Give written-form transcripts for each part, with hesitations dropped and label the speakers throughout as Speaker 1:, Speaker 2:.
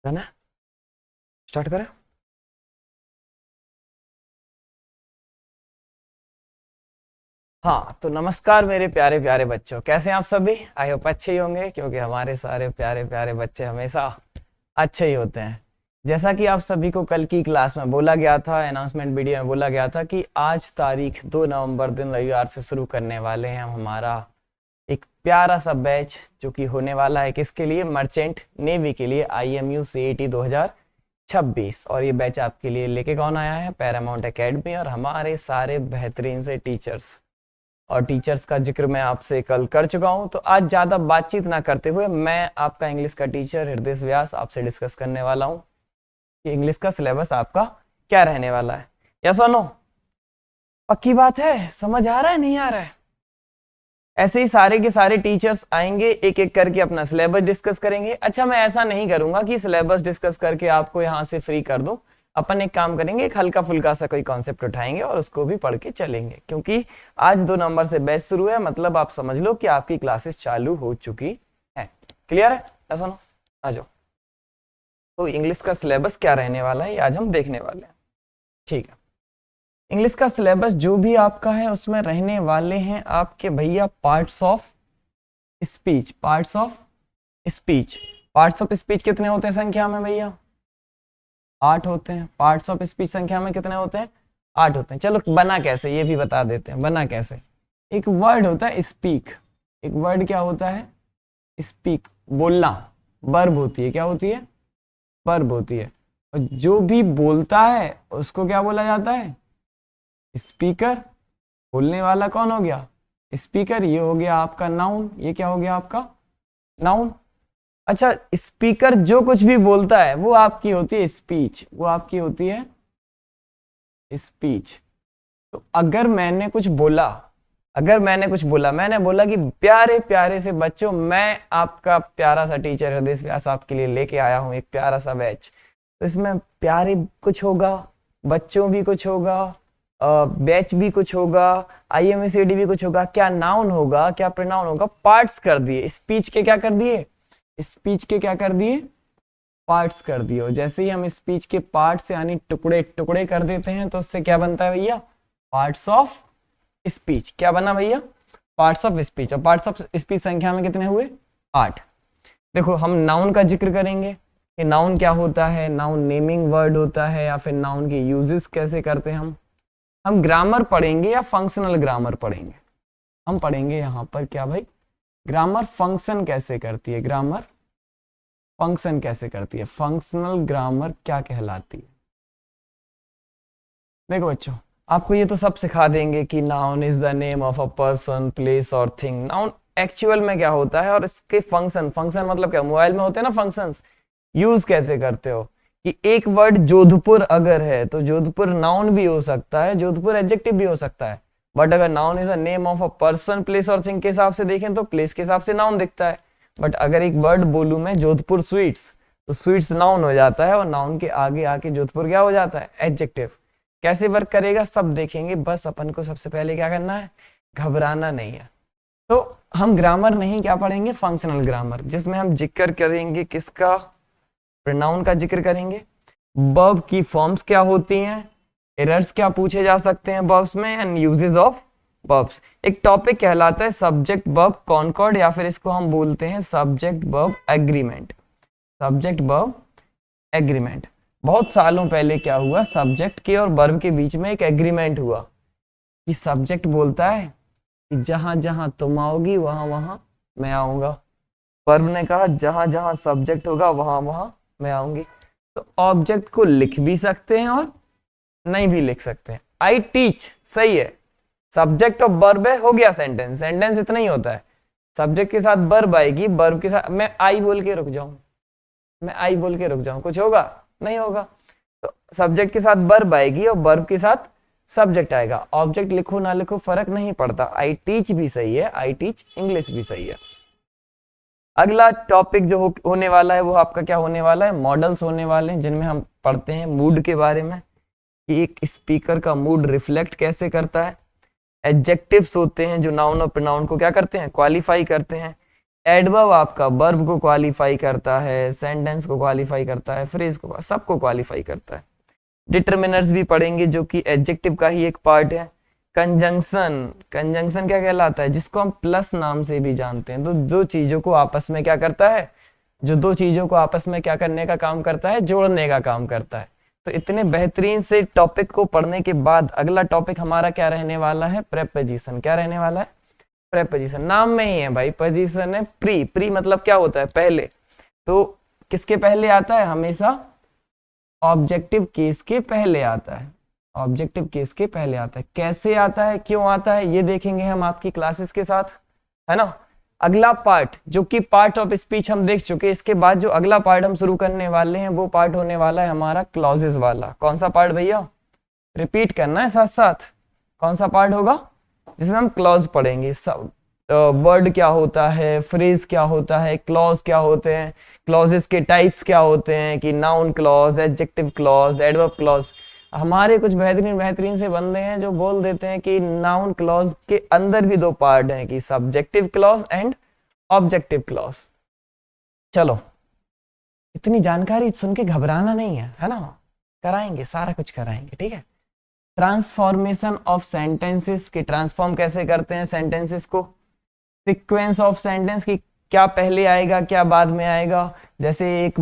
Speaker 1: है ना। स्टार्ट करें। हाँ तो नमस्कार मेरे प्यारे प्यारे बच्चों, कैसे हैं आप सभी। आई होप अच्छे ही होंगे, क्योंकि हमारे सारे प्यारे प्यारे बच्चे हमेशा अच्छे ही होते हैं। जैसा कि आप सभी को कल की क्लास में बोला गया था, अनाउंसमेंट वीडियो में बोला गया था कि आज तारीख 2 नवंबर दिन रविवार से शुरू करने वाले हैं हम हमारा एक प्यारा सा बैच, जो कि होने वाला है किसके लिए, मर्चेंट नेवी के लिए, IMU CAT 2026। और ये बैच आपके लिए लेके कौन आया है, पैरामाउंट एकेडमी और हमारे सारे बेहतरीन से टीचर्स। और टीचर्स का जिक्र मैं आपसे कल कर चुका हूं, तो आज ज्यादा बातचीत ना करते हुए मैं आपका इंग्लिश का टीचर हृदय व्यास आपसे डिस्कस करने वाला हूं कि इंग्लिश का सिलेबस आपका क्या रहने वाला है। यस और नो, पक्की बात है, समझ आ रहा है नहीं आ रहा है। ऐसे ही सारे के सारे टीचर्स आएंगे, एक एक करके अपना सिलेबस डिस्कस करेंगे। अच्छा, मैं ऐसा नहीं करूंगा कि सिलेबस डिस्कस करके आपको यहाँ से फ्री कर दूं। अपन एक काम करेंगे, एक हल्का फुल्का सा कोई कॉन्सेप्ट उठाएंगे और उसको भी पढ़ के चलेंगे, क्योंकि आज 2 नंबर से बैच शुरू है, मतलब आप समझ लो कि आपकी क्लासेस चालू हो चुकी है। क्लियर है, ऐसा ना आ जाओ। तो इंग्लिश का सिलेबस क्या रहने वाला है, आज हम देखने वाले हैं। ठीक है, इंग्लिश का सिलेबस जो भी आपका है उसमें रहने वाले हैं आपके भैया parts of speech. Parts of speech, parts of speech कितने होते हैं संख्या में भैया, 8 होते हैं। पार्ट्स ऑफ स्पीच संख्या में कितने होते हैं, 8 होते हैं। चलो बना कैसे ये भी बता देते हैं, बना कैसे। एक वर्ड होता है स्पीक, एक वर्ड क्या होता है, स्पीक, बोलना। वर्ब होती है, क्या होती है, वर्ब होती है। और जो भी बोलता है उसको क्या बोला जाता है, स्पीकर। बोलने वाला कौन हो गया, स्पीकर। ये हो गया आपका नाउन, ये क्या हो गया आपका नाउन। अच्छा, स्पीकर जो कुछ भी बोलता है वो आपकी होती है स्पीच, वो आपकी होती है स्पीच। तो अगर मैंने कुछ बोला, मैंने बोला कि प्यारे प्यारे से बच्चों, मैं आपका प्यारा सा टीचर हृदय व्यास आपके लिए लेके आया हूं एक प्यारा सा बैच। तो इसमें प्यारे कुछ होगा, बच्चों भी कुछ होगा, बैच भी कुछ होगा, IMACD भी कुछ होगा। क्या नाउन होगा, क्या प्रोनाउन होगा, पार्ट्स कर दिए स्पीच के, क्या कर दिए, स्पीच के क्या कर दिए, पार्ट्स कर दिए। और जैसे ही हम स्पीच के पार्ट्स यानी टुकड़े टुकड़े कर देते हैं तो उससे क्या बनता है भैया, पार्ट्स ऑफ स्पीच। क्या बना भैया, पार्ट्स ऑफ स्पीच। और पार्ट्स ऑफ स्पीच संख्या में कितने हुए, 8। देखो हम नाउन का जिक्र करेंगे कि नाउन क्या होता है, नाउन नेमिंग वर्ड होता है या फिर नाउन के यूजेस कैसे करते हैं हम ग्रामर पढ़ेंगे या फंक्शनल ग्रामर पढ़ेंगे। हम पढ़ेंगे यहाँ पर क्या भाई, ग्रामर फंक्शन कैसे करती है, ग्रामर फंक्शन कैसे करती है, फंक्शनल ग्रामर क्या कहलाती है। देखो बच्चों, आपको ये तो सब सिखा देंगे कि noun is the name of a person, place और थिंग। नाउन एक्चुअल में क्या होता है और इसके फंक्शन, फंक्शन मतलब क्या, मोबाइल में होते हैं ना फंक्शंस, यूज कैसे करते हो। कि एक वर्ड जोधपुर अगर है तो जोधपुर नाउन भी हो सकता है, जोधपुर एडजेक्टिव भी हो सकता है। बट अगर noun is a name of a person, place और थिंग के हिसाब से देखें तो प्लेस के हिसाब से नाउन दिखता है। बट अगर एक वर्ड बोलूं मैं जोधपुर स्वीट्स, तो स्वीट्स नाउन हो जाता है और नाउन के आगे आके जोधपुर क्या हो जाता है, एडजेक्टिव। कैसे वर्क करेगा सब देखेंगे, बस अपन को सबसे पहले क्या करना है, घबराना नहीं है। तो हम ग्रामर नहीं क्या पढ़ेंगे, फंक्शनल ग्रामर, जिसमें हम जिक्र करेंगे किसका, प्रोनाउन का जिक्र करेंगे। वर्ब की फॉर्म्स क्या होती हैं, एरर्स क्या पूछे जा सकते हैं वर्ब्स में, एंड यूजेस ऑफ वर्ब्स। एक टॉपिक कहलाता है सब्जेक्ट वर्ब कॉनकॉर्ड, या फिर इसको हम बोलते हैं subject verb agreement. Subject verb agreement. बहुत सालों पहले क्या हुआ, सब्जेक्ट के और वर्ब के बीच में एक एग्रीमेंट हुआ कि सब्जेक्ट बोलता है कि जहां जहां तुम आओगी वहां वहां मैं आऊंगा। वर्ब ने कहा जहां जहां सब्जेक्ट होगा वहां वहां मैं आऊंगी। तो ऑब्जेक्ट को लिख भी सकते हैं और नहीं भी लिख सकते हैं। आई टीच सही है, सब्जेक्ट और वर्ब है, हो गया सेंटेंस। सेंटेंस इतना ही होता है, सब्जेक्ट के साथ वर्ब आएगी, वर्ब के साथ मैं आई बोल के रुक जाऊं, मैं आई बोल के रुक जाऊं, कुछ होगा नहीं होगा। तो सब्जेक्ट के साथ वर्ब आएगी और वर्ब के साथ सब्जेक्ट आएगा। ऑब्जेक्ट लिखो ना लिखो फर्क नहीं पड़ता, आई टीच भी सही है, आई टीच इंग्लिश भी सही है। अगला टॉपिक जो होने वाला है वो आपका क्या होने वाला है, मॉडल्स होने वाले हैं, जिनमें हम पढ़ते हैं मूड के बारे में कि एक स्पीकर का मूड रिफ्लेक्ट कैसे करता है। एडजेक्टिव्स होते हैं जो नाउन और प्रोनाउन को क्या करते हैं, क्वालिफाई करते हैं। एडवर्ब आपका वर्ब को क्वालिफाई करता है, सेंटेंस को क्वालिफाई करता है, फ्रेज को, सबको क्वालिफाई करता है। डिटर्मिनर्स भी पढ़ेंगे जो कि एडजेक्टिव का ही एक पार्ट है। कंजंक्शन, कंजंक्शन क्या कहलाता है, जिसको हम प्लस नाम से भी जानते हैं। तो दो चीजों को आपस में क्या करता है, जो दो चीजों को आपस में क्या करने का काम करता है, जोड़ने का काम करता है। तो इतने बेहतरीन से टॉपिक को पढ़ने के बाद अगला टॉपिक हमारा क्या रहने वाला है, प्रेपोजिशन। क्या रहने वाला है, प्रेपोजिशन। नाम में ही है भाई, पोजीशन है। प्री, प्री मतलब क्या होता है, पहले। तो किसके पहले आता है, हमेशा ऑब्जेक्टिव केस के पहले आता है। ऑब्जेक्टिव केस के पहले आता है। कैसे आता है, क्यों आता है, ये देखेंगे हम आपकी क्लासेस के साथ, है ना। अगला पार्ट जो कि पार्ट ऑफ स्पीच हम देख चुके, इसके बाद जो अगला पार्ट हम शुरू करने वाले हैं वो पार्ट होने वाला है हमारा क्लॉजेस वाला। कौन सा पार्ट भैया, रिपीट करना है साथ साथ। कौन सा पार्ट होगा, जिसमें हम क्लॉज पढ़ेंगे। सब वर्ड क्या होता है, फ्रेज क्या होता है, क्लॉज क्या होते हैं, क्लॉजेस के टाइप्स क्या होते हैं, कि noun clause, adjective clause, adverb clause. हमारे कुछ बेहतरीन बेहतरीन से बंदे हैं जो बोल देते हैं कि नाउन क्लॉज के अंदर भी दो पार्ट हैं, कि subjective clause and objective clause. चलो, इतनी जानकारी सुन के घबराना नहीं है ना, कराएंगे, सारा कुछ कराएंगे, ठीक है। ट्रांसफॉर्मेशन ऑफ सेंटेंसेस के ट्रांसफॉर्म कैसे करते हैं सेंटेंसेस को, सीक्वेंस ऑफ सेंटेंस की क्या पहले आएगा क्या बाद में आएगा। जैसे एक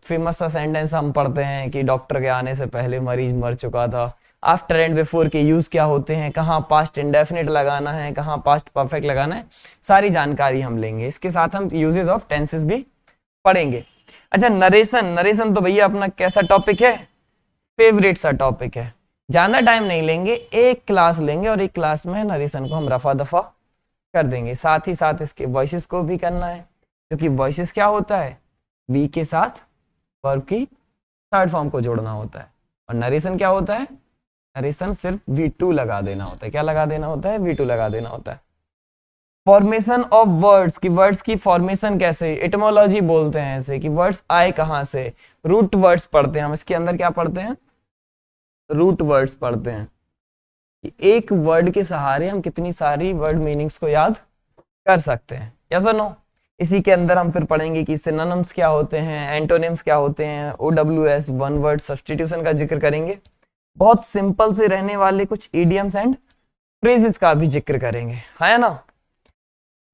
Speaker 1: फेमस सा सेंटेंस हम पढ़ते हैं कि डॉक्टर के आने से पहले मरीज मर चुका था। आफ्टर एंड बिफोर के यूज क्या होते हैं, कहाँ पास्ट इंडेफिनिट लगाना है, कहाँ पास्ट परफेक्ट लगाना है, सारी जानकारी हम लेंगे। इसके साथ हम यूजेस ऑफ टेंसेस भी पढ़ेंगे। अच्छा, नरेशन, नरेशन तो भैया अपना कैसा टॉपिक है, फेवरेट सा टॉपिक है। ज्यादा टाइम नहीं लेंगे, एक क्लास लेंगे और एक क्लास में नरेशन को हम रफा दफा कर देंगे। साथ ही साथ इसके वॉइसेस को भी करना है, क्योंकि वॉइसेस क्या होता है, बी के साथ वर्ब की थर्ड फॉर्म को जोड़ना होता है। और नरेशन क्या होता है, नरेशन सिर्फ V2 लगा देना होता है। क्या लगा देना होता है, V2 लगा देना होता है। फॉर्मेशन ऑफ वर्ड्स, की वर्ड्स की फॉर्मेशन कैसे, एटमोलॉजी बोलते हैं ऐसे, कि वर्ड्स आए कहां से। रूट वर्ड्स पढ़ते हैं हम, इसके अंदर क्या पढ़ते हैं, रूट वर्ड्स पढ़ते हैं। एक वर्ड के सहारे हम कितनी सारी वर्ड मीनिंग्स को याद कर सकते हैं, यस और नो। इसी के अंदर हम फिर पढ़ेंगे कि सिनोनिम्स क्या होते हैं, एंटोनिम्स क्या होते हैं, OWS, वन वर्ड सब्स्टिट्यूशन का जिक्र करेंगे। बहुत सिंपल से रहने वाले कुछ इडियम्स एंड फ्रेजेस का भी जिक्र करेंगे, है ना।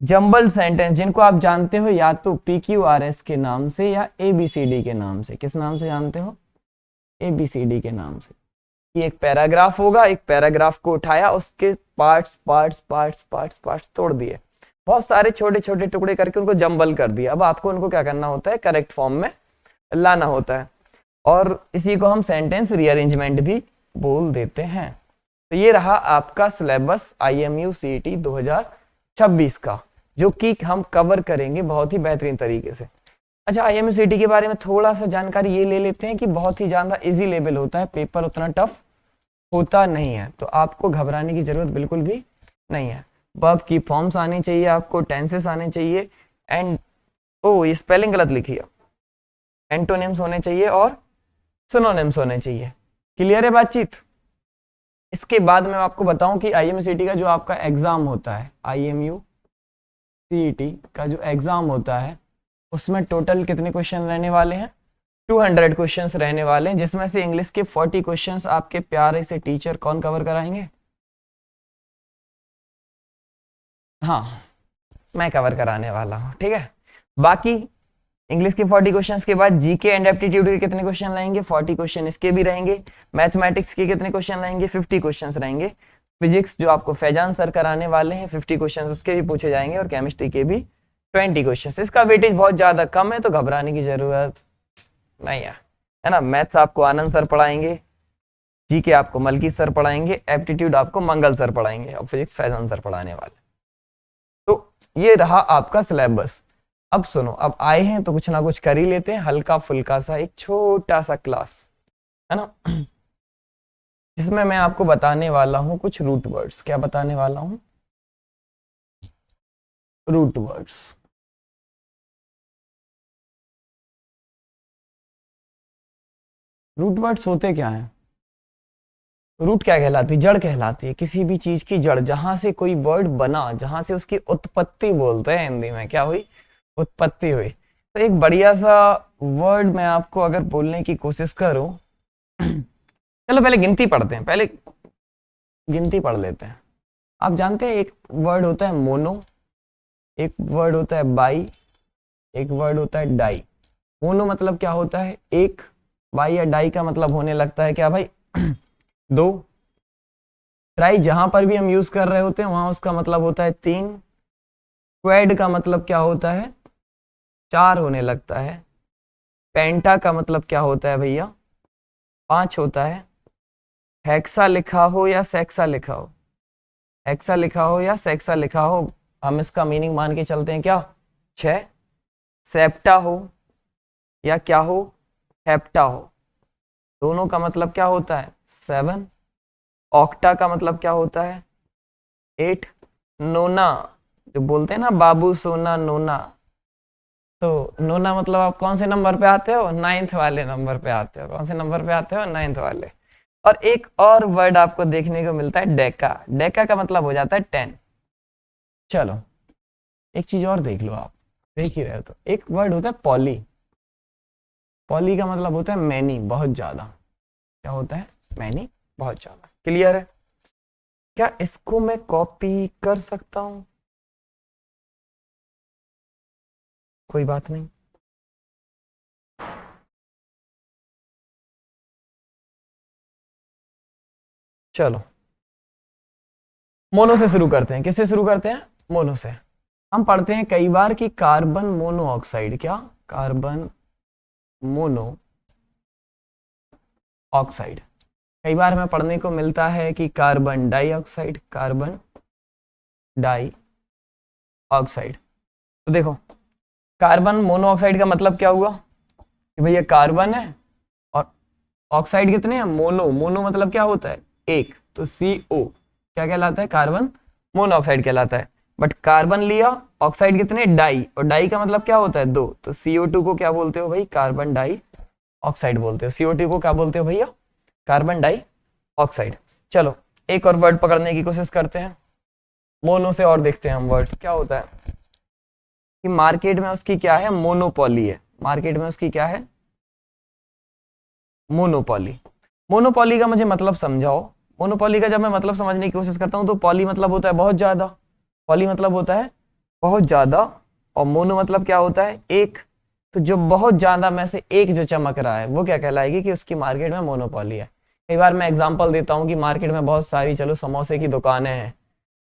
Speaker 1: जंबल सेंटेंस, जिनको आप जानते हो या तो PQRS के नाम से या ABCD के नाम से। किस नाम से जानते हो, ABCD के नाम से। एक पैराग्राफ होगा, एक पैराग्राफ को उठाया, उसके parts parts parts parts parts तोड़ दिए, बहुत सारे छोटे छोटे टुकड़े करके उनको जंबल कर दिया। अब आपको उनको क्या करना होता है, करेक्ट फॉर्म में लाना होता है। और इसी को हम सेंटेंस रीअरेंजमेंट भी बोल देते हैं। तो ये रहा आपका सिलेबस IMU CET 2026 का, जो कि हम कवर करेंगे बहुत ही बेहतरीन तरीके से। अच्छा, IMU CET के बारे में थोड़ा सा जानकारी ये ले लेते हैं कि बहुत ही ज्यादा इजी लेवल होता है, पेपर उतना टफ होता नहीं है। तो आपको घबराने की जरूरत बिल्कुल भी नहीं है। वर्ब की फॉर्म्स आनी चाहिए आपको, टेंसेस आने चाहिए, एंड ये स्पेलिंग गलत लिखी है, एंटोनिम्स होने चाहिए और सिनोनिम्स होने चाहिए। क्लियर है बातचीत। इसके बाद मैं आपको बताऊं कि IMU CET का जो आपका एग्जाम होता है, IMU CET का जो एग्जाम होता है, उसमें टोटल कितने क्वेश्चन रहने वाले हैं, 200 क्वेश्चंस रहने वाले हैं, जिसमें से इंग्लिश के 40 क्वेश्चंस आपके प्यारे से टीचर कौन कवर कराएंगे, हाँ, मैं कवर कराने वाला हूँ, ठीक है। बाकी इंग्लिश के 40 क्वेश्चंस के बाद जीके एंड एप्टीट्यूड के कितने क्वेश्चन रहेंगे, 40 क्वेश्चन इसके भी रहेंगे। मैथमेटिक्स के कितने क्वेश्चन रहेंगे, 50 क्वेश्चंस रहेंगे। फिजिक्स जो आपको फैजान सर कराने वाले हैं, 50 क्वेश्चन उसके भी पूछे जाएंगे, और केमिस्ट्री के भी 20 क्वेश्चन। इसका वेटेज बहुत ज्यादा कम है, तो घबराने की जरूरत नहीं है ना। मैथ्स आपको आनंद सर पढ़ाएंगे, जीके आपको मलकी सर पढ़ाएंगे, एप्टीट्यूड आपको मंगल सर पढ़ाएंगे, और फिजिक्स फैजान सर पढ़ाने वाले। तो ये रहा आपका सिलेबस। अब सुनो, अब आए हैं तो कुछ ना कुछ कर ही लेते हैं, हल्का फुल्का सा एक छोटा सा क्लास, है ना, जिसमें मैं आपको बताने वाला हूं कुछ रूट वर्ड्स। क्या बताने वाला हूं, रूट वर्ड्स। रूट वर्ड्स होते क्या हैं, रूट क्या कहलाती है? जड़ कहलाती है। किसी भी चीज की जड़, जहां से कोई वर्ड बना, जहां से उसकी उत्पत्ति बोलते हैं हिंदी में, क्या हुई? उत्पत्ति हुई। तो एक बढ़िया सा वर्ड मैं आपको अगर बोलने की कोशिश करूं, चलो पहले गिनती पढ़ते हैं, पहले गिनती पढ़ लेते हैं। आप जानते हैं एक वर्ड होता है मोनो, एक वर्ड होता है बाई, एक वर्ड होता है डाई। मोनो मतलब क्या होता है? एक। बाई या डाई का मतलब होने लगता है क्या भाई? दो। ट्राई जहां पर भी हम यूज कर रहे होते हैं वहां उसका मतलब होता है तीन। क्वेड का मतलब क्या होता है? चार होने लगता है। पेंटा का मतलब क्या होता है भैया? पांच होता है। हेक्सा लिखा हो या सेक्सा लिखा हो, हेक्सा लिखा हो या सेक्सा लिखा हो, हम इसका मीनिंग मान के चलते हैं क्या? छह। सेप्टा हो या क्या हो? हेप्टा हो, दोनों का मतलब क्या होता है? सेवन। ऑक्टा का मतलब क्या होता है? एट। नोना, जो बोलते हैं ना बाबू सोना नोना, तो नोना मतलब आप कौन से नंबर पे आते हो? नाइन्थ वाले नंबर पे आते हो। कौन से नंबर पे आते हो? नाइन्थ वाले। और एक और वर्ड आपको देखने को मिलता है डेका। डेका का मतलब हो जाता है 10। चलो एक चीज और देख लो, आप देख ही रहे हो तो, एक वर्ड होता है पॉली। पॉली का मतलब होता है मैनी, बहुत ज्यादा। क्या होता है? मैनी, बहुत ज्यादा। क्लियर है? क्या इसको मैं कॉपी कर सकता हूं? कोई बात नहीं। चलो मोनो से शुरू करते हैं। किससे शुरू करते हैं? मोनो से। हम पढ़ते हैं कई बार कि कार्बन मोनोऑक्साइड, क्या? Carbon monoxide. कई बार हमें पढ़ने को मिलता है कि carbon dioxide, carbon dioxide. तो देखो कार्बन मोनोऑक्साइड का मतलब क्या हुआ कि भैया कार्बन है और ऑक्साइड कितने हैं? मोनो। मोनो मतलब क्या होता है? एक। तो CO क्या कहलाता है? कार्बन मोनोऑक्साइड कहलाता है। बट कार्बन लिया, ऑक्साइड कितने? डाई, और डाई का मतलब क्या होता है? दो। तो CO2 को क्या बोलते हो भाई? कार्बन डाई ऑक्साइड बोलते हो। CO2 को क्या बोलते हो भैया? Carbon dioxide. चलो एक और वर्ड पकड़ने की कोशिश करते हैं मोनो से, और देखते हैं हम वर्ड्स क्या होता है। कि मार्केट में उसकी क्या है? मोनोपोली है। मार्केट में उसकी क्या है? मोनोपोली। मोनोपोली का मुझे मतलब समझाओ। मोनोपोली का जब मैं मतलब समझने की कोशिश करता हूं तो पॉली मतलब होता है बहुत ज्यादा, पॉली मतलब होता है बहुत ज्यादा, और मोनो मतलब क्या होता है? एक। तो जो बहुत ज्यादा में से एक जो चमक रहा है वो क्या कहलाएगी? कि उसकी मार्केट में मोनोपोली है। कई बार मैं एग्जांपल देता हूँ कि मार्केट में बहुत सारी, चलो समोसे की दुकानें हैं,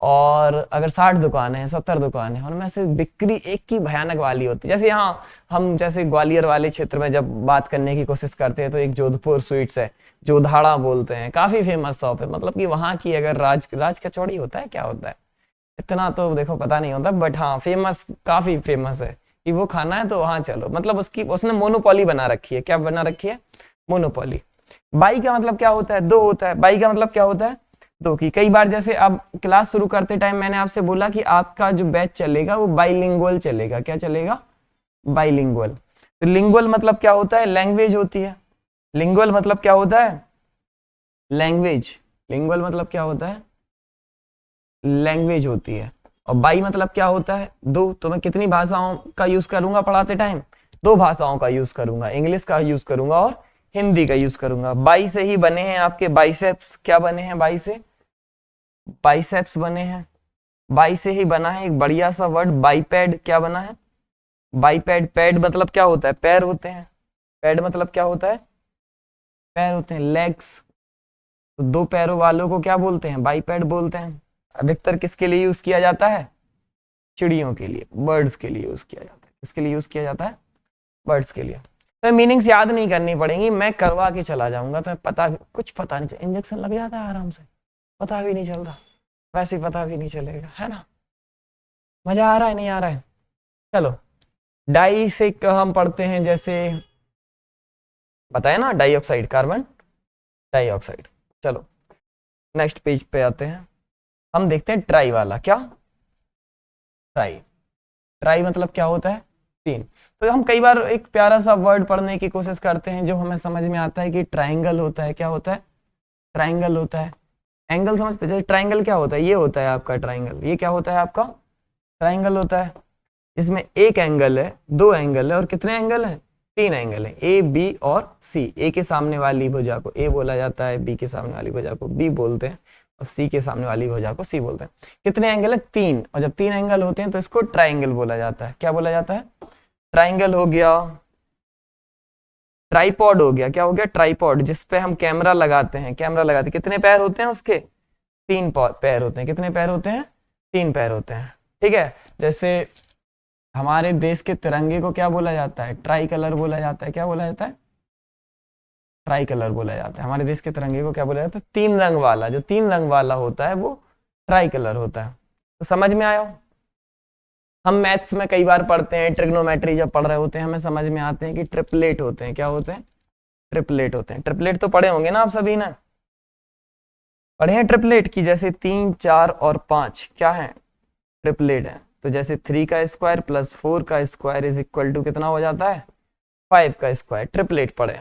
Speaker 1: और अगर 60 दुकानें हैं, 70 दुकानें हैं, उनमें से बिक्री एक की भयानक वाली होती है। जैसे यहाँ हम जैसे ग्वालियर वाले क्षेत्र में जब बात करने की कोशिश करते हैं तो एक जोधपुर स्वीट्स है, जोधाड़ा बोलते हैं, काफी फेमस शॉप है। मतलब कि वहाँ की अगर राज राज कचौड़ी होता है, क्या होता है इतना तो देखो पता नहीं होता, बट हाँ फेमस, काफी फेमस है कि वो खाना है तो वहां चलो। मतलब उसकी उसने मोनोपोली बना रखी है। क्या बना रखी है? मोनोपोली। बाई का मतलब क्या होता है? दो होता है। बाई का मतलब क्या होता है? दो की। कई बार जैसे अब क्लास शुरू करते टाइम मैंने आपसे बोला कि आपका जो बैच चलेगा वो बाइलिंगुअल चलेगा। क्या चलेगा? बाइलिंगुअल। तो लिंगुअल मतलब क्या होता है? लैंग्वेज होती है। लिंगुअल मतलब क्या होता है? लैंग्वेज। लिंगुअल मतलब क्या होता है? लैंग्वेज होती है। और बाई मतलब क्या होता है? दो। तो मैं कितनी भाषाओं का यूज करूंगा पढ़ाते टाइम? दो भाषाओं का यूज करूंगा, इंग्लिश का यूज करूंगा और हिंदी का यूज करूंगा। बाई से ही बने हैं आपके बाइसेप्स। क्या बने हैं? बाई से बाइसेप्स बने हैं। बाई से ही बना है एक बढ़िया सा वर्ड बाईपैड। क्या बना है? बाईपैड। पैड मतलब क्या होता है? पैर होते हैं। पैड मतलब क्या होता है? पैर होते हैं, लेग्स। तो दो पैरों वालों को क्या बोलते हैं? बाईपैड बोलते हैं। अधिकतर किसके लिए यूज किया जाता है? चिड़ियों के लिए, बर्ड्स के लिए यूज किया जाता है। किसके लिए यूज किया जाता है? बर्ड्स के लिए। तो मीनिंग्स याद नहीं करनी पड़ेंगी, मैं करवा के चला जाऊंगा तो पता, कुछ पता नहीं चलेगा। इंजेक्शन लग जाता है आराम से, पता भी नहीं चलता, वैसे ही पता भी नहीं चलेगा, है ना? मजा आ रहा है नहीं आ रहा है? चलो डाई से हम पढ़ते हैं, जैसे बताया ना डाइऑक्साइड, कार्बन डाइऑक्साइड। चलो नेक्स्ट पेज पे आते हैं, हम देखते हैं ट्राई वाला। क्या? ट्राई। ट्राई मतलब क्या होता है? तीन। तो हम कई बार एक प्यारा सा वर्ड पढ़ने की कोशिश करते हैं जो हमें समझ में आता है कि ट्राइंगल होता है। क्या होता है? ट्राइंगल होता है। एंगल समझते हैं, ट्राइंगल क्या होता है, ये होता है आपका ट्राइंगल, ये क्या होता है आपका ट्राइंगल होता है। इसमें एक एंगल है, दो एंगल है और कितने एंगल है, तीन एंगल है, ए बी और सी। ए के सामने वाली भुजा को ए बोला जाता है, बी के सामने वाली भुजा को बी बोलते हैं और सी के सामने वाली भुजा को सी बोलते हैं। कितने एंगल है, तीन। और जब तीन एंगल होते हैं तो इसको ट्राइंगल बोला जाता है। क्या बोला जाता है, ट्राइंगल हो गया। ट्राइपॉड हो गया, क्या हो गया, ट्राइपॉड, जिसपे हम कैमरा लगाते हैं। कैमरा लगाते कितने पैर होते हैं उसके, तीन पैर होते हैं। कितने पैर होते हैं, तीन पैर होते हैं। ठीक है, जैसे हमारे देश के तिरंगे को क्या बोला जाता है, ट्राई कलर बोला जाता है। क्या बोला जाता है, ट्राई कलर बोला जाता है। हमारे देश के तिरंगे को क्या बोला जाता है, तीन रंग वाला। जो तीन रंग वाला होता है वो ट्राई कलर होता है। तो समझ में आया। हम मैथ्स में कई बार पढ़ते हैं, ट्रिग्नोमेट्री जब पढ़ रहे होते हैं हमें समझ में आते हैं कि ट्रिपलेट होते हैं। क्या होते हैं, ट्रिपलेट होते हैं। ट्रिपलेट तो पढ़े होंगे ना आप सभी ने, पढ़े हैं ट्रिपलेट की, जैसे 3 4 और 5 क्या है, ट्रिपलेट है। तो जैसे 3 का स्क्वायर प्लस 4 का स्क्वायर इज इक्वल टू कितना हो जाता है, 5 का स्क्वायर। ट्रिपलेट पढ़े।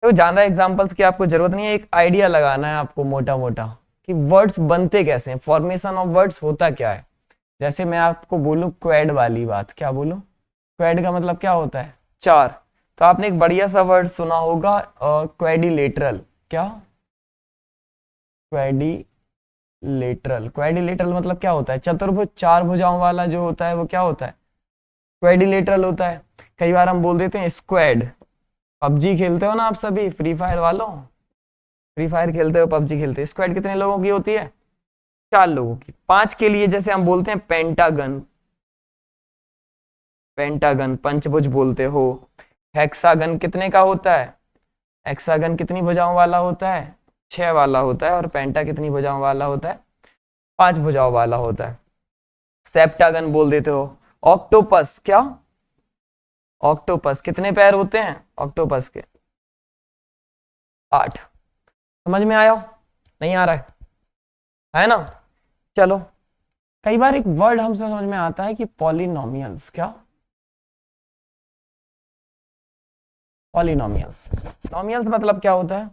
Speaker 1: तो ज्यादा एग्जांपल्स की आपको जरूरत नहीं है, एक आइडिया लगाना है आपको मोटा मोटा कि वर्ड्स बनते कैसे हैं, फॉर्मेशन ऑफ वर्ड्स होता क्या है। जैसे मैं आपको बोलूं क्वेड वाली बात, क्या बोलूं, क्वेड का मतलब क्या होता है, चार। तो आपने एक बढ़िया सा वर्ड सुना होगा क्वेडिलेटरल। क्या, क्वेडिलेटरल। क्वेडिलेटरल मतलब क्या होता है, चतुर्भुज, चार भुजाओं वाला जो होता है वो क्या होता है, क्वेडिलेटरल होता है। कई बार हम बोल देते हैं स्क्वाड। पबजी खेलते हो ना आप सभी, फ्री फायर वालों, फ्री फायर खेलते हो, पबजी खेलते हो, स्क्वाड कितने लोगों की होती है, चार लोगों की। पांच के लिए जैसे हम बोलते हैं पेंटागन, पेंटागन पंचभुज बोलते हो। हेक्सागन कितने का होता है, हेक्सागन कितनी भुजाओं वाला होता है, छह वाला होता है। और पेंटा कितनी भुजाओं वाला होता है, पांच भुजाओं वाला होता है। सेप्टागन बोल देते हो। ऑक्टोपस, क्या, ऑक्टोपस कितने पैर होते हैं ऑक्टोपस के, 8। समझ में आया, नहीं आ रहा है ना। चलो, कई बार एक वर्ड हमसे समझ में आता है कि पॉलिनोमियल्स। क्या, पॉलिनोमियल्स। नोमियल्स मतलब क्या होता है,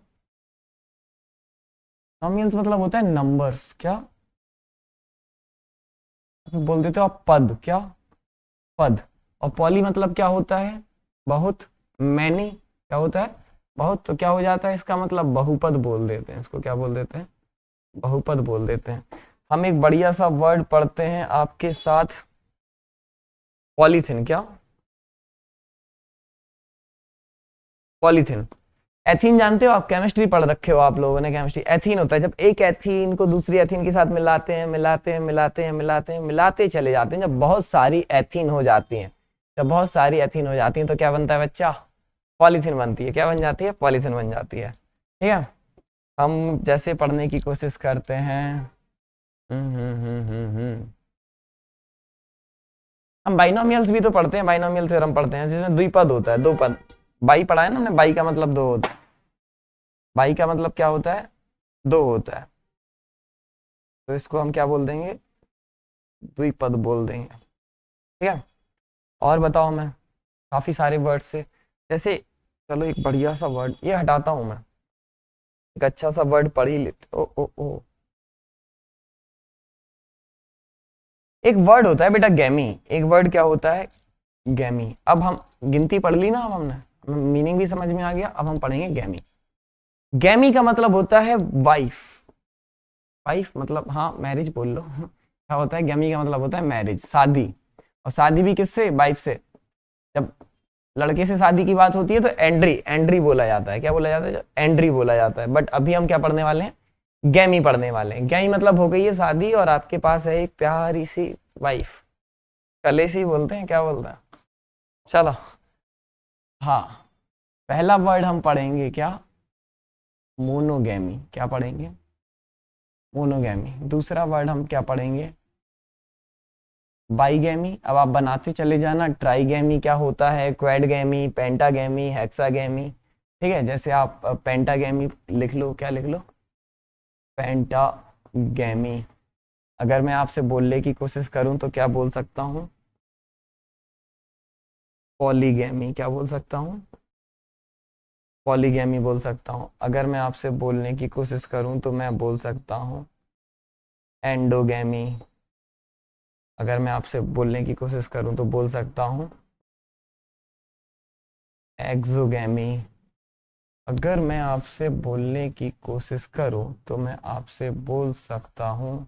Speaker 1: नोमियल्स मतलब होता है नंबर्स। क्या, बोल देते हो आप पद। क्या, पद। और पॉली मतलब क्या होता है, बहुत, मैनी, क्या होता है, बहुत। तो क्या हो जाता है इसका मतलब, बहुपद बोल देते हैं इसको। क्या बोल देते हैं, बहुपद बोल देते हैं। हम एक बढ़िया सा वर्ड पढ़ते हैं आपके साथ, पॉलीथिन। क्या, पॉलीथिन। एथीन जानते हो आप, केमिस्ट्री पढ़ रखे हो आप लोगों ने, केमिस्ट्री। एथीन होता है जब एक एथीन को दूसरी एथीन के साथ मिलाते हैं, मिलाते हैं, मिलाते हैं, मिलाते हैं, मिलाते चले जाते हैं। जब बहुत सारी एथीन हो जाती हैं, जब बहुत सारी एथीन हो जाती हैं तो क्या बनता है बच्चा, पॉलीथीन बनती है। क्या बन जाती है, पॉलीथीन बन जाती है। ठीक है, हम जैसे पढ़ने की कोशिश करते हैं। हम बाइनोमियल्स भी तो पढ़ते हैं, बाइनोमियल थ्योरम पढ़ते हैं जिसमें द्विपद होता है, दो पद। बाई पढ़ा है ना हमने, बाई का मतलब दो होता है। बाई का मतलब क्या होता है, दो होता है। तो इसको हम क्या बोल देंगे, द्विपद बोल देंगे। ठीक है, और बताओ, मैं काफी सारे वर्ड से, जैसे चलो एक बढ़िया सा वर्ड ये हटाता हूं मैं, एक अच्छा सा वर्ड पढ़ ही लेते। ओ ओ ओ, एक वर्ड होता है बेटा गैमी। एक वर्ड क्या होता है, गैमी। अब हम गिनती पढ़ ली ना, अब हमने मीनिंग भी समझ में आ गया। अब हम पढ़ेंगे गैमी। गैमी का मतलब होता है वाइफ। वाइफ मतलब, हाँ मैरिज बोल लो। क्या होता है, गैमी का मतलब होता है मैरिज, शादी। और शादी भी किससे, वाइफ से। जब लड़के से शादी की बात होती है तो एंड्री, एंड्री बोला जाता है। क्या बोला जाता है, एंड्री बोला जाता है। बट अभी हम क्या पढ़ने वाले हैं, गैमी पढ़ने वाले हैं। गैमी मतलब हो गई है शादी और आपके पास है एक प्यारी सी वाइफ, कलेसी बोलते हैं, क्या बोलते हैं। चलो, हाँ, पहला वर्ड हम पढ़ेंगे क्या, मोनोगैमी। क्या पढ़ेंगे, मोनोगैमी। दूसरा वर्ड हम क्या पढ़ेंगे, बाईगैमी। अब आप बनाते चले जाना, ट्राईगैमी क्या होता है, क्वेडगैमी, पेंटागैमी, हेक्सागैमी। ठीक है, जैसे आप पेंटागैमी लिख लो, क्या लिख लो, पेंटागैमी। अगर मैं आपसे बोलने की कोशिश करूं तो क्या बोल सकता हूं, पॉलीगैमी। क्या बोल सकता हूं, पॉलीगैमी बोल सकता हूँ। अगर मैं आपसे बोलने की कोशिश करूँ तो मैं बोल सकता हूँ एंडोगैमी। अगर मैं आपसे बोलने की कोशिश करूँ तो बोल सकता हूँ एक्सोगैमी। अगर मैं आपसे बोलने की कोशिश करूँ तो मैं आपसे बोल सकता हूँ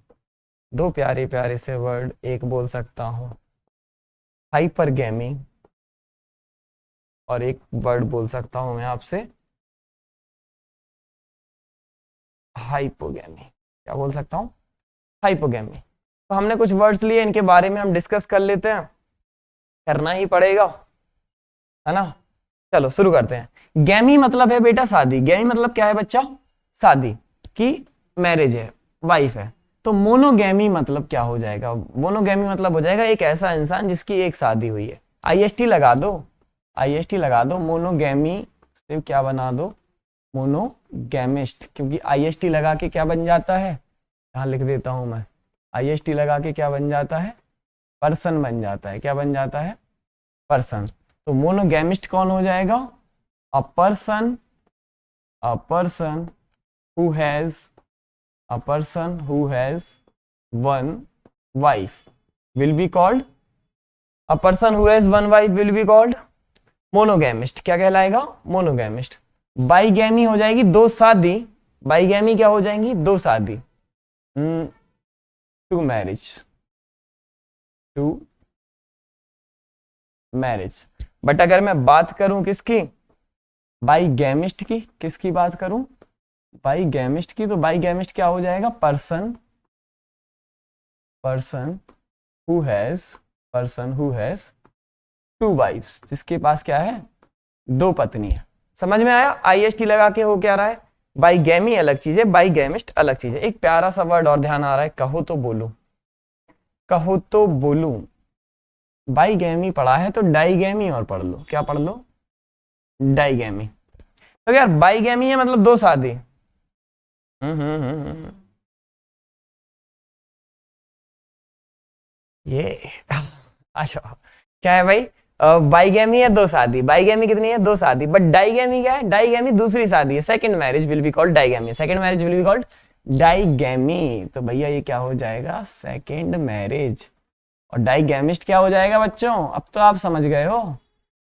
Speaker 1: दो प्यारे प्यारे से वर्ड, एक बोल सकता हूँ हाइपरगैमी और एक वर्ड बोल सकता हूँ मैं आपसे हाइपोगैमी। क्या बोल सकता हूँ? हाइपोगैमी। तो हमने कुछ वर्ड्स लिए, इनके बारे में हम डिस्कस कर लेते हैं, करना ही पड़ेगा, है ना। चलो शुरू करते हैं। गैमी मतलब है बेटा शादी। गैमी मतलब क्या है बच्चा? शादी की, मैरिज है, वाइफ है। तो मोनोगैमी मतलब क्या हो जाएगा? मोनोगैमी मतलब हो जाएगा एक ऐसा इंसान जिसकी एक शादी हुई है। आईएसटी लगा दो, आईएसटी लगा दो। मोनोगैमी से क्या बना दो? मोनोगैमिस्ट। क्योंकि आईएसटी लगा के क्या बन जाता है? यहाँ लिख देता हूं मैं, आईएसटी लगा के क्या बन जाता है? पर्सन बन जाता है। क्या बन जाता है? पर्सन। तो मोनोगैमिस्ट कौन हो जाएगा? A person, a person who has, a person who has one wife will be called, a person who has one wife will be called monogamist. क्या कहलाएगा? मोनोगैमिस्ट। बाईगैमी हो जाएगी दो शादी। बाईगैमी क्या हो जाएंगी? दो शादी, two marriage, two marriage. But अगर मैं बात करूं किसकी? बाईगैमिस्ट की। किसकी बात करूं? बाईगैमिस्ट की। तो बाईगैमिस्ट क्या हो जाएगा? Person, person who has, person who has two wives, जिसके पास क्या है? दो पत्नी है। समझ में आया? आईएसटी लगा के हो क्या रहा है? बाईगैमी अलग चीज है, बाईगैमिस्ट अलग चीज है। एक प्यारा सा वर्ड और ध्यान आ रहा है, कहो तो बोलूं, कहो तो बोलूं। बाईगैमी पढ़ा है तो डाईगैमी और पढ़ लो। क्या पढ़ लो? डाईगैमी। तो यार बाईगैमी है मतलब दो शादी। ये अच्छा, क्या है भाई? बाईगैमी है दो शादी। बाईगैमी कितनी है? दो शादी। बट डाईगैमी क्या है? डाईगैमी दूसरी शादी है। Second marriage will be called digamy. Second marriage will be called digamy. तो भैया ये क्या हो जाएगा? Second marriage. और डाईगैमिस्ट क्या हो जाएगा बच्चों? अब तो आप समझ गए हो।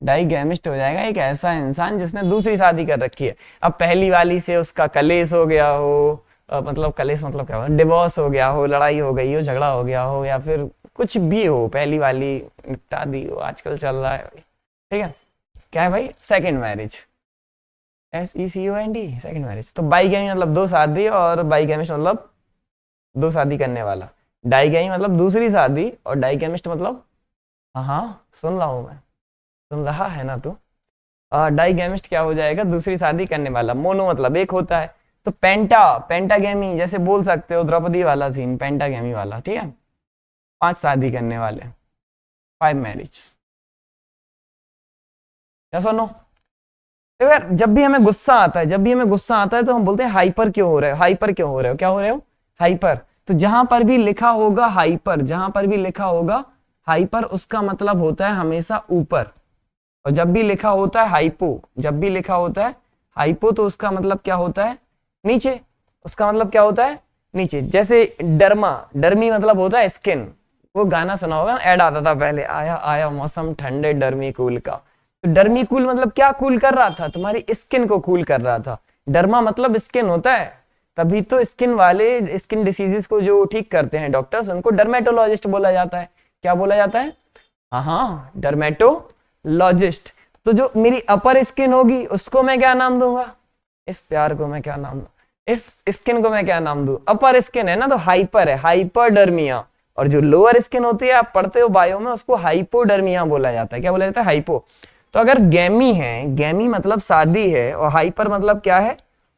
Speaker 1: डाईगैमिस्ट हो जाएगा एक ऐसा इंसान जिसने दूसरी शादी कर रखी है। अब पहली वाली से उसका कलेश हो गया हो, मतलब कलेश मतलब क्या हो? डिवोर्स हो गया हो, लड़ाई हो गई हो, झगड़ा हो गया हो, या फिर कुछ भी हो, पहली वाली निपटा दी हो, आजकल चल रहा है भाई। ठीक है, क्या है भाई? Second marriage. SECOND, second marriage. तो बाईगैमी मतलब दो शादी, और बाईगैमिस्ट मतलब दो शादी करने वाला। डाईगैमी मतलब दूसरी शादी, और डाईगैमिस्ट मतलब, हाँ हाँ सुन रहा हूं मैं, सुन रहा है ना तू? डाईगैमिस्ट क्या हो जाएगा? दूसरी शादी करने वाला। मोनो मतलब एक होता है। तो पेंटा, पेंटागैमी जैसे बोल सकते हो, द्रौपदी वाला सीन, पेंटागैमी वाला। ठीक है, पांच शादी करने वाले, फाइव मैरिज। क्या सुनो? देखो यार, जब भी हमें गुस्सा आता है, जब भी हमें गुस्सा आता है तो हम बोलते हैं हाइपर क्यों हो रहे हो, हाइपर क्यों हो रहे हो, क्या हो रहे हो? हाइपर। तो जहां पर भी लिखा होगा हाइपर, जहां पर भी लिखा होगा हाइपर, उसका मतलब होता है हमेशा ऊपर। और जब भी लिखा होता है हाइपो, जब भी लिखा होता है हाइपो, तो उसका मतलब क्या होता है? नीचे। उसका मतलब क्या होता है? नीचे। जैसे डर्मा, डर्मी मतलब होता है स्किन। वो गाना सुना होगा ना, ऐड आता था पहले, आया आया मौसम ठंडे डर्मी कूल का। तो डर्मी कूल मतलब क्या कूल कर रहा था? तुम्हारी स्किन को कूल कर रहा था। डर्मा मतलब स्किन होता है। तभी तो स्किन वाले, स्किन डिसीजेस को जो ठीक करते हैं डॉक्टर्स, उनको डर्मेटोलॉजिस्ट बोला जाता है। क्या बोला जाता है? हाँ हाँ, डर्मेटोलॉजिस्ट। तो जो मेरी अपर स्किन होगी उसको मैं क्या नाम दूंगा? इस प्यार को मैं क्या नाम दूं? इस स्किन को मैं क्या नाम दूं? अपर स्किन है ना, तो हाइपर है, हाइपरडर्मिया। और जो लोअर स्किन होती है, आप पढ़ते हो बायो में, उसको हाइपोडर्मिया बोला जाता है। क्या बोला जाता है? हाइपो। तो अगर गैमी है, गैमी मतलब शादी है, और हाइपर मतलब क्या है?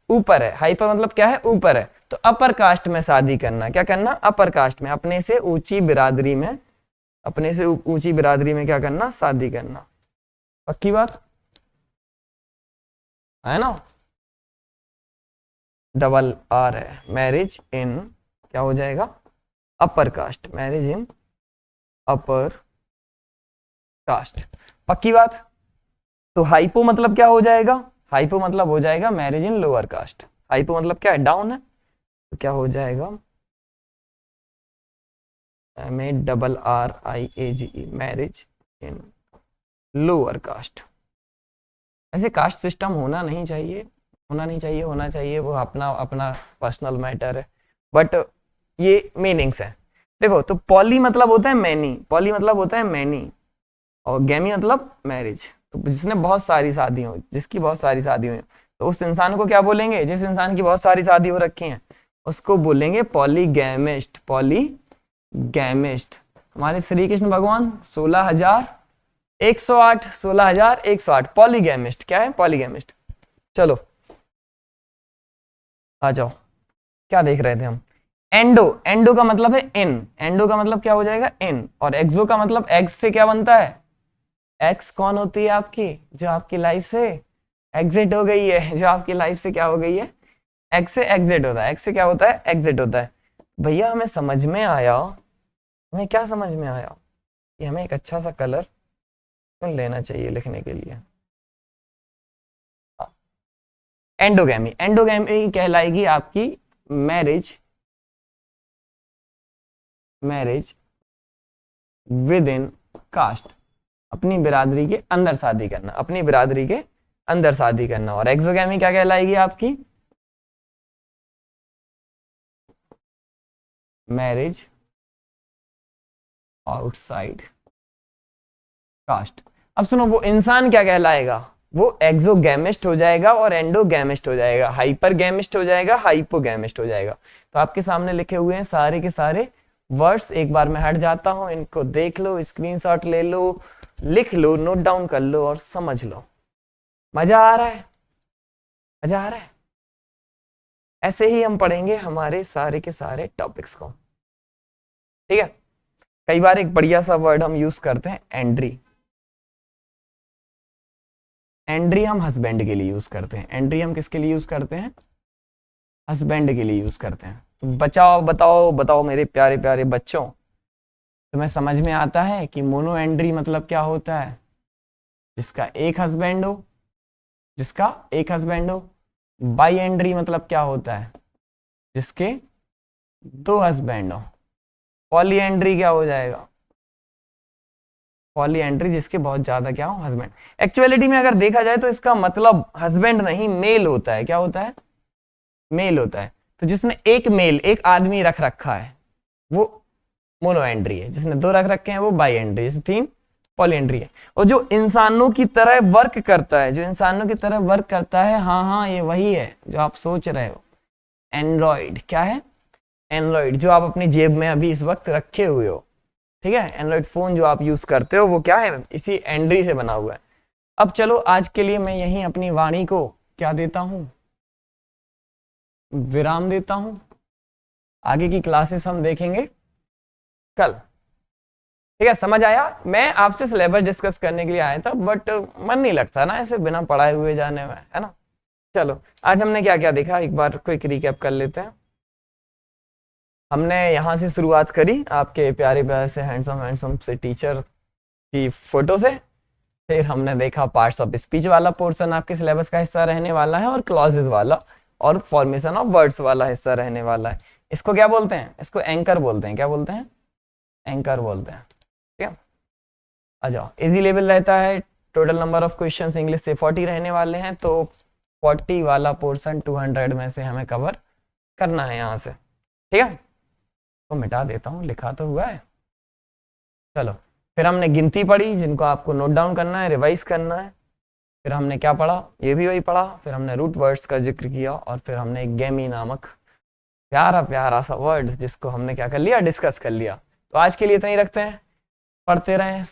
Speaker 1: ऊपर है। हाइपर मतलब क्या है? ऊपर है। तो अपर कास्ट में शादी करना, क्या करना? अपर कास्ट में, अपने से ऊंची बिरादरी में, अपने से ऊंची बिरादरी में क्या करना? शादी करना। पक्की बात है ना? डबल आर है, मैरिज इन, क्या हो जाएगा? Upper caste, marriage in upper caste. पक्की बात। तो हाइपो मतलब क्या हो जाएगा? हाइपो मतलब हो जाएगा marriage in lower caste. Hypo मतलब क्या है, डाउन है, तो क्या हो जाएगा MARRIAGE, marriage in lower caste. ऐसे कास्ट सिस्टम होना नहीं चाहिए, होना नहीं चाहिए, होना चाहिए, वो अपना अपना पर्सनल मैटर है, बट ये मीनिंग्स है। देखो, तो पॉली मतलब होता है मैनी, पॉली मतलब होता है मैनी, और गैमी मतलब मैरिज, तो जिसने बहुत सारी शादी हो, जिसकी बहुत सारी शादी हुई, तो उस इंसान को क्या बोलेंगे, जिस इंसान की बहुत सारी शादी हो रखी हैं उसको बोलेंगे पॉलीगैमिस्ट, पॉलीगैमिस्ट। हमारे श्री कृष्ण भगवान 16,108, 16,108 पॉलीगैमिस्ट। क्या है, पॉलीगैमिस्ट। चलो आ जाओ, क्या देख रहे थे हम, एंडो, एंडो का मतलब है इन, एंडो का मतलब क्या हो जाएगा, इन, और एक्सो का मतलब एक्स से क्या बनता है, एक्स कौन होती है आपकी, जो आपकी लाइफ से एग्जिट हो गई है, जो आपकी लाइफ से क्या हो गई है, एक्स से एग्जिट होता है, एक्स से क्या होता है, एग्जिट होता है। भैया हमें समझ में आया, हमें क्या समझ में आया कि हमें एक अच्छा सा कलर चुन लेना चाहिए लिखने के लिए। एंडोगैमी, एंडोगैमी कहलाएगी आपकी marriage, marriage within caste, अपनी बिरादरी के अंदर शादी करना, अपनी बिरादरी के अंदर शादी करना। और एक्सोगैमी क्या कहलाएगी आपकी, मैरिज आउटसाइड कास्ट। अब सुनो, वो इंसान क्या कहलाएगा, वो एक्सोगैमिस्ट हो जाएगा और एंडोगैमिस्ट हो जाएगा, हाइपरगैमिस्ट हो जाएगा, हाइपोगैमिस्ट हो जाएगा। तो आपके सामने लिखे हुए हैं सारे के सारे वर्ड्स, एक बार मैं हट जाता हूं, इनको देख लो, स्क्रीनशॉट ले लो, लिख लो, नोट डाउन कर लो और समझ लो। मजा आ रहा है, मजा आ रहा है। ऐसे ही हम पढ़ेंगे हमारे सारे के सारे टॉपिक्स को, ठीक है। कई बार एक बढ़िया सा वर्ड हम यूज करते हैं, एंड्री। एंड्री हम हस्बैंड के लिए यूज करते हैं, एंड्री हम किसके लिए यूज करते हैं, हस्बैंड के लिए यूज करते हैं। तो बचाओ, बताओ बताओ मेरे प्यारे प्यारे बच्चों, तुम्हें समझ में आता है कि मोनो एंड्री मतलब क्या होता है, जिसका एक हस्बैंड हो, जिसका एक हस्बैंड हो। बाई एंड्री मतलब क्या होता है, जिसके दो हस्बैंड हो। पॉली एंड्री क्या हो जाएगा, पॉली एंड्री जिसके बहुत ज्यादा क्या हो, हस्बैंड। एक्चुअलिटी में अगर देखा जाए तो इसका मतलब हस्बैंड नहीं, मेल होता है। क्या होता है, मेल होता है। तो जिसने एक मेल, एक आदमी रख रखा है, वो मोनो एंट्री है। जिसने दो रख रखे हैं वो बाई एंट्री, जैसे तीन पॉली एंट्री है। और जो इंसानों की तरह वर्क करता है, जो इंसानों की तरह वर्क करता है, हाँ हाँ ये वही है जो आप सोच रहे हो, एंड्रॉइड। क्या है, एंड्रॉइड, जो आप अपनी जेब में अभी इस वक्त रखे हुए हो, ठीक है। एंड्रॉइड फोन जो आप यूज करते हो वो क्या है, इसी एंड्री से बना हुआ है। अब चलो आज के लिए मैं यहीं अपनी वाणी को क्या देता हूं, विराम देता हूं। आगे की क्लासेस हम देखेंगे कल, ठीक है। समझ आया, मैं आपसे सिलेबस डिस्कस करने के लिए आया था, बट मन नहीं लगता ना ऐसे बिना पढ़ाए हुए जाने में, है ना। चलो आज हमने क्या क्या देखा, एक बार क्विक रिकैप कर लेते हैं। हमने यहाँ से शुरुआत करी आपके प्यारे प्यारे से हैंडसम हैंडसम से टीचर की फोटो से। फिर हमने देखा पार्ट्स ऑफ स्पीच वाला पोर्शन आपके सिलेबस का हिस्सा रहने वाला है, और क्लॉजेस वाला और फॉर्मेशन ऑफ वर्ड्स वाला हिस्सा रहने वाला है। इसको क्या बोलते हैं, इसको एंकर बोलते हैं। क्या बोलते हैं, एंकर बोलते हैं, ठीक है। आ जाओ, इजी लेवल रहता है। Total number of questions English से 40 रहने वाले हैं, तो 40 वाला पोर्शन 200 में से हमें कवर करना है यहाँ से, ठीक है। तो मिटा देता हूँ, लिखा तो हुआ है। चलो, फिर हमने गिनती पढ़ी, जिनको आपको नोट डाउन करना है, रिवाइज करना है। फिर हमने क्या पढ़ा, ये भी वही पढ़ा। फिर हमने रूट वर्ड्स का जिक्र किया, और फिर हमने एक गेमी नामक प्यारा प्यारा सा वर्ड जिसको हमने क्या कर लिया, डिस्कस कर लिया। तो आज के लिए इतना ही रखते हैं। पढ़ते रहें,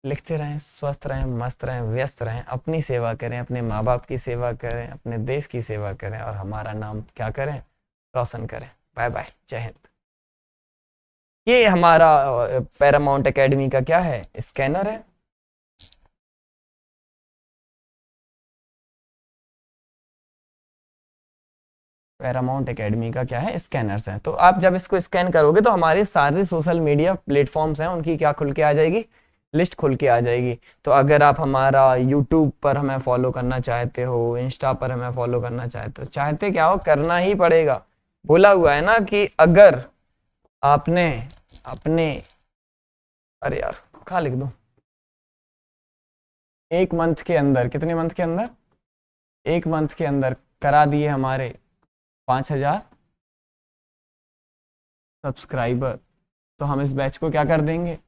Speaker 1: लिखते रहें, स्वस्थ रहें, मस्त रहें, व्यस्त रहें, अपनी सेवा करें, अपने माँ बाप की सेवा करें, अपने देश की सेवा करें, और हमारा नाम क्या करें, रोशन करें। बाय बाय, जय हिंद। ये हमारा पैरामाउंट एकेडमी का क्या है, स्कैनर है। पैरामाउंट एकेडमी का क्या है, स्कैनर्स हैं। तो आप जब इसको स्कैन करोगे तो हमारे सारे सोशल मीडिया प्लेटफॉर्म्स हैं उनकी क्या खुल के आ जाएगी, लिस्ट खुल के आ जाएगी। तो अगर आप हमारा यूट्यूब पर हमें फॉलो करना चाहते हो, इंस्टा पर हमें फॉलो करना चाहते हो, चाहते क्या हो, करना ही पड़ेगा। बोला हुआ है ना कि अगर आपने अपने, अरे यार कहाँ लिख दूं, एक मंथ के अंदर, कितने मंथ के अंदर, एक मंथ के अंदर करा दिए हमारे 5,000 सब्सक्राइबर, तो हम इस बैच को क्या कर देंगे,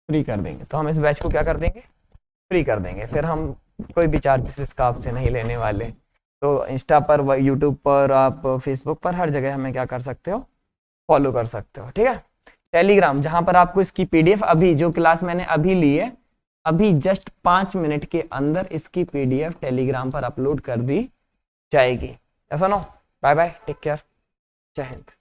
Speaker 1: फ्री कर देंगे। तो हम इस बैच को क्या कर देंगे, फ्री कर देंगे। फिर हम कोई भी चार्जेस इसका आपसे नहीं लेने वाले। तो इंस्टा पर, यूट्यूब पर, आप फेसबुक पर, हर जगह हमें क्या कर सकते हो, फॉलो कर सकते हो, ठीक है। टेलीग्राम, जहां पर आपको इसकी पीडीएफ, अभी जो क्लास मैंने अभी ली है, अभी जस्ट 5 मिनट के अंदर इसकी पीडीएफ टेलीग्राम पर अपलोड कर दी जाएगी। ऐसा no, bye bye, take care, Jai Hind.